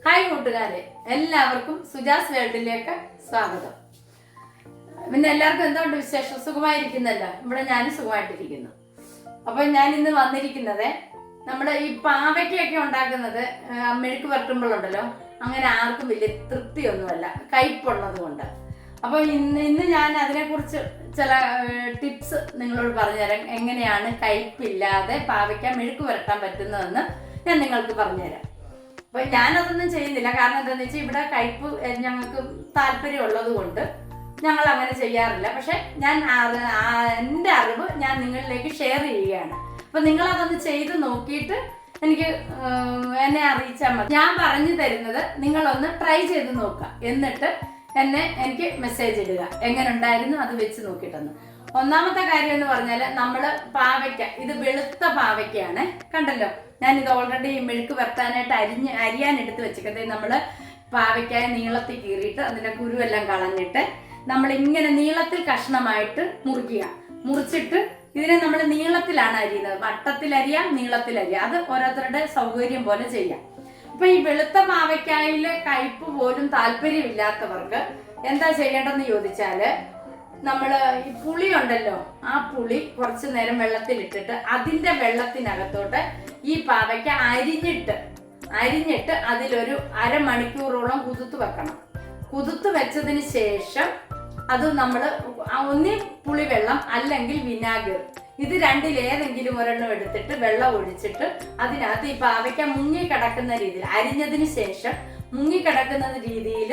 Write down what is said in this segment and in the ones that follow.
Hi കൂട്ടുകാരെ, എല്ലാവർക്കും സുജാസ് വേൾഡിലേക്ക് സ്വാഗതം. പിന്നെ എല്ലാവർക്കും എന്തുകൊണ്ട് വിശേഷം? സുഖമായിരിക്കുന്നല്ലോ. ഇവിടെ ഞാനും സുഖമായിട്ടിരിക്കുന്നു. അപ്പൊ ഞാൻ ഇന്ന് വന്നിരിക്കുന്നത് നമ്മുടെ ഈ പാവയ്ക്കൊക്കെ ഉണ്ടാക്കുന്നത് മെഴുക്ക് വരട്ടുമ്പോഴുണ്ടല്ലോ, അങ്ങനെ ആർക്കും വലിയ തൃപ്തിയൊന്നുമല്ല, കയ്പുള്ളത് കൊണ്ട്. അപ്പൊ ഇന്ന് ഞാൻ അതിനെക്കുറിച്ച് ചില ടിപ്സ് നിങ്ങളോട് പറഞ്ഞുതരാം. എങ്ങനെയാണ് കയ്പില്ലാതെ പാവയ്ക്ക മെഴുക്ക് വരട്ടാൻ പറ്റുന്നതെന്ന് ഞാൻ നിങ്ങൾക്ക് പറഞ്ഞുതരാം. അപ്പൊ ഞാനതൊന്നും ചെയ്യുന്നില്ല. കാരണം എന്താണെന്ന് വെച്ചാൽ ഇവിടെ കയ്പ് ഞങ്ങൾക്ക് താല്പര്യമുള്ളത് കൊണ്ട് ഞങ്ങൾ അങ്ങനെ ചെയ്യാറില്ല. പക്ഷെ ഞാൻ എൻ്റെ അറിവ് ഞാൻ നിങ്ങളിലേക്ക് ഷെയർ ചെയ്യുകയാണ്. അപ്പൊ നിങ്ങളതൊന്ന് ചെയ്ത് നോക്കിയിട്ട് എനിക്ക് എന്നെ അറിയിച്ചാൽ മതി. ഞാൻ പറഞ്ഞു തരുന്നത് നിങ്ങളൊന്ന് ട്രൈ ചെയ്ത് നോക്കുക. എന്നിട്ട് എനിക്ക് മെസ്സേജ് ഇടുക, എങ്ങനെ ഉണ്ടായിരുന്നു അത് വെച്ച് നോക്കിയിട്ടെന്ന്. ഒന്നാമത്തെ കാര്യം എന്ന് പറഞ്ഞാൽ നമ്മള് പാവയ്ക്ക, ഇത് വെളുത്ത പാവയ്ക്കയാണ്. കണ്ടല്ലോ, ഞാൻ ഇത് ഓൾറെഡി മെഴുക്ക് വരട്ടാനായിട്ട് അരിയാൻ എടുത്ത് വെച്ചിട്ട് നമ്മള് പാവയ്ക്കായ നീളത്തിൽ കീറിയിട്ട് അതിന്റെ കുരുവെല്ലാം കളഞ്ഞിട്ട് നമ്മൾ ഇങ്ങനെ നീളത്തിൽ കഷ്ണമായിട്ട് മുറിച്ചിട്ട് ഇതിനെ നമ്മൾ നീളത്തിലാണ് അരിയുന്നത്. വട്ടത്തിൽ അരിയാം, നീളത്തിൽ അരിയാം, അത് ഓരോരുത്തരുടെ സൗകര്യം പോലെ ചെയ്യാം. അപ്പൊ ഈ വെളുത്ത പാവയ്ക്കായിലെ കയ്പ് പോലും താല്പര്യമില്ലാത്തവർക്ക് എന്താ ചെയ്യേണ്ടതെന്ന് ചോദിച്ചാല്, നമ്മള് ഈ പുളി ഉണ്ടല്ലോ, ആ പുളി കുറച്ചു നേരം വെള്ളത്തിലിട്ടിട്ട് അതിന്റെ വെള്ളത്തിനകത്തോട്ട് ഈ പാവയ്ക്ക അരിഞ്ഞിട്ട് അതിലൊരു അരമണിക്കൂറോളം കുതിർത്ത് വെക്കണം. കുതിർത്ത് വെച്ചതിന് ശേഷം അത് നമ്മൾ ഒന്നി പുളിവെള്ളം അല്ലെങ്കിൽ വിനാഗിർ, ഇത് രണ്ടിലേതെങ്കിലും ഒരെണ്ണം എടുത്തിട്ട് വെള്ളം ഒഴിച്ചിട്ട് അതിനകത്ത് ഈ പാവയ്ക്ക മുങ്ങിക്കിടക്കുന്ന രീതിയിൽ, അരിഞ്ഞതിന് ശേഷം മുങ്ങിക്കിടക്കുന്ന രീതിയിൽ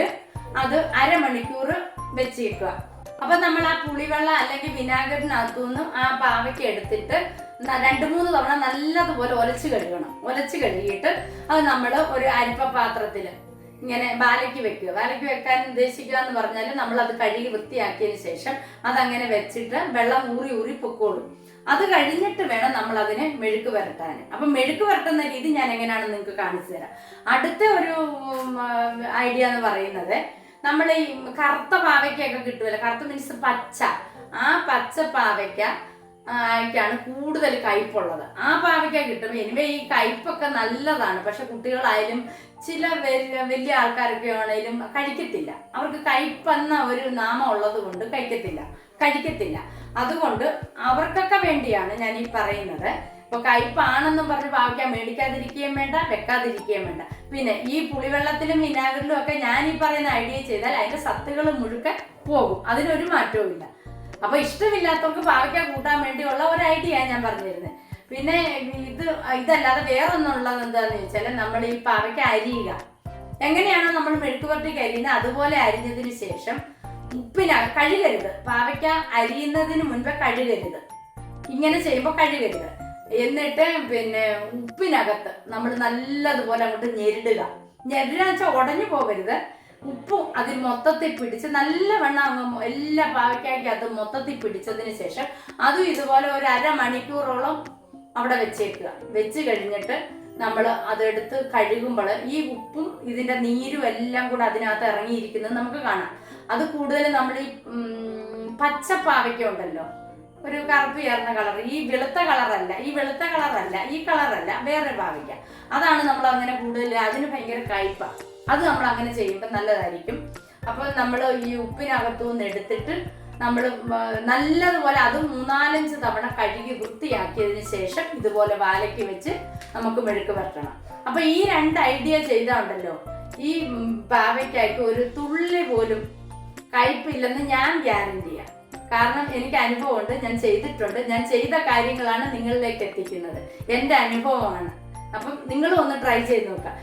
അത് അരമണിക്കൂർ വെച്ചേക്കുക. അപ്പൊ നമ്മൾ ആ പുളിവെള്ളം അല്ലെങ്കിൽ വിനാഗറിനകത്തുനിന്ന് ആ പാവയ്ക്ക എടുത്തിട്ട് 2-3 തവണ നല്ലതുപോലെ ഒലച്ചു കഴുകിയിട്ട് അത് നമ്മൾ ഒരു അരിപ്പ പാത്രത്തിൽ ഇങ്ങനെ ബാലയ്ക്ക് വെക്കുക. ബാലയ്ക്ക് വെക്കാൻ ഉദ്ദേശിക്കുക എന്ന് പറഞ്ഞാൽ നമ്മൾ അത് കഴുകി വൃത്തിയാക്കിയതിന് ശേഷം അതങ്ങനെ വെച്ചിട്ട് വെള്ളം ഊറി പൊക്കോളും. അത് കഴിഞ്ഞിട്ട് വേണം നമ്മൾ അതിനെ മെഴുക്ക് വരട്ടാൻ. അപ്പൊ മെഴുക്ക് വരട്ടുന്ന രീതി ഞാൻ എങ്ങനെയാണെന്ന് നിങ്ങൾക്ക് കാണിച്ചു തരാം. അടുത്ത ഒരു ഐഡിയ എന്ന് പറയുന്നത്, നമ്മൾ ഈ കറുത്ത പാവയ്ക്കൊക്കെ കിട്ടുമല്ലോ, കറുത്ത മീൻസ് പച്ച, ആ പച്ച പാവയ്ക്കാണ് കൂടുതൽ കയ്പുള്ളത്. ആ പാവയ്ക്ക കിട്ടും. എനിവേ ഈ കയ്പൊക്കെ നല്ലതാണ്, പക്ഷെ കുട്ടികളായാലും ചില വലിയ ആൾക്കാരൊക്കെ ആണെങ്കിലും കഴിക്കത്തില്ല. അവർക്ക് കയ്പെന്ന ഒരു നാമം ഉള്ളത് കൊണ്ട് കഴിക്കത്തില്ല. അതുകൊണ്ട് അവർക്കൊക്കെ വേണ്ടിയാണ് ഞാൻ ഈ പറയുന്നത്. ഇപ്പൊ കയ്പാണെന്നും പറഞ്ഞ് പാവയ്ക്ക മേടിക്കാതിരിക്കുകയും വേണ്ട, വെക്കാതിരിക്കുകയും വേണ്ട. പിന്നെ ഈ പുളിവെള്ളത്തിലും വിനാഗറിലും ഒക്കെ ഞാൻ ഈ പറയുന്ന ഐഡിയ ചെയ്താൽ അതിന്റെ സത്തുകൾ മുഴുക്കൻ പോകും, അതിനൊരു മാറ്റവും ഇല്ല. അപ്പൊ ഇഷ്ടമില്ലാത്തവർക്ക് പാവയ്ക്ക കൂട്ടാൻ വേണ്ടിയുള്ള ഒരു ഐഡിയ ഞാൻ പറഞ്ഞിരുന്നത്. പിന്നെ ഇതല്ലാതെ വേറൊന്നുള്ളത് എന്താന്ന് ചോദിച്ചാൽ, നമ്മൾ ഈ പാവയ്ക്ക അരിയുക. എങ്ങനെയാണോ നമ്മൾ മെഴുക്ക് വരട്ടിക്ക് അരിയുന്നത് അതുപോലെ അരിഞ്ഞതിന് ശേഷം കഴുകരുത്. പാവയ്ക്ക അരിയുന്നതിന് മുൻപേ കഴുകരുത്. ഇങ്ങനെ ചെയ്യുമ്പോൾ കഴുകരുത്. എന്നിട്ട് പിന്നെ ഉപ്പിനകത്ത് നമ്മൾ നല്ലതുപോലെ അങ്ങോട്ട് ഞെരിടുക വെച്ചാൽ ഉടഞ്ഞു പോകരുത്. ഉപ്പും അതിൽ മൊത്തത്തിൽ പിടിച്ച് നല്ലവണ്ണം എല്ലാ പാവയ്ക്കകത്ത് മൊത്തത്തിൽ പിടിച്ചതിന് ശേഷം അതും ഇതുപോലെ ഒരു അരമണിക്കൂറോളം അവിടെ വെച്ച് കഴിഞ്ഞിട്ട് നമ്മൾ അതെടുത്ത് കഴുകുമ്പോൾ ഈ ഉപ്പും ഇതിന്റെ നീരും എല്ലാം കൂടെ അതിനകത്ത് ഇറങ്ങിയിരിക്കുന്നത് നമുക്ക് കാണാം. അത് കൂടുതൽ നമ്മൾ ഈ പച്ചപ്പാവയ്ക്ക ഉണ്ടല്ലോ, ഒരു കറുപ്പ് ചേർന്ന കളർ, ഈ വെളുത്ത കളറല്ല, ഈ കളറല്ല, വേറെ പാവയ്ക്ക, അതാണ് നമ്മൾ അങ്ങനെ കൂടുതൽ, അതിന് ഭയങ്കര കയ്പ. അത് നമ്മൾ അങ്ങനെ ചെയ്യുമ്പോൾ നല്ലതായിരിക്കും. അപ്പൊ നമ്മൾ ഈ ഉപ്പിനകത്തുനിന്ന് എടുത്തിട്ട് നമ്മൾ നല്ലതുപോലെ അത് 3-4 തവണ കഴുകി വൃത്തിയാക്കിയതിന് ശേഷം ഇതുപോലെ വാലയ്ക്ക് വെച്ച് നമുക്ക് മെഴുക്ക് വരട്ടണം. അപ്പൊ ഈ 2 ഐഡിയ ചെയ്താണ്ടല്ലോ, ഈ പാവയ്ക്കായ്ക്ക് ഒരു തുള്ളി പോലും കയ്പില്ലെന്ന് ഞാൻ ഗ്യാരണ്ടി ചെയ്യാം. കാരണം എനിക്ക് അനുഭവമുണ്ട്, ഞാൻ ചെയ്തിട്ടുണ്ട്. ഞാൻ ചെയ്ത കാര്യങ്ങളാണ് നിങ്ങളിലേക്ക് എത്തിക്കുന്നത്, എൻ്റെ അനുഭവമാണ്. അപ്പം നിങ്ങളും ഒന്ന് ട്രൈ ചെയ്ത് നോക്കുക.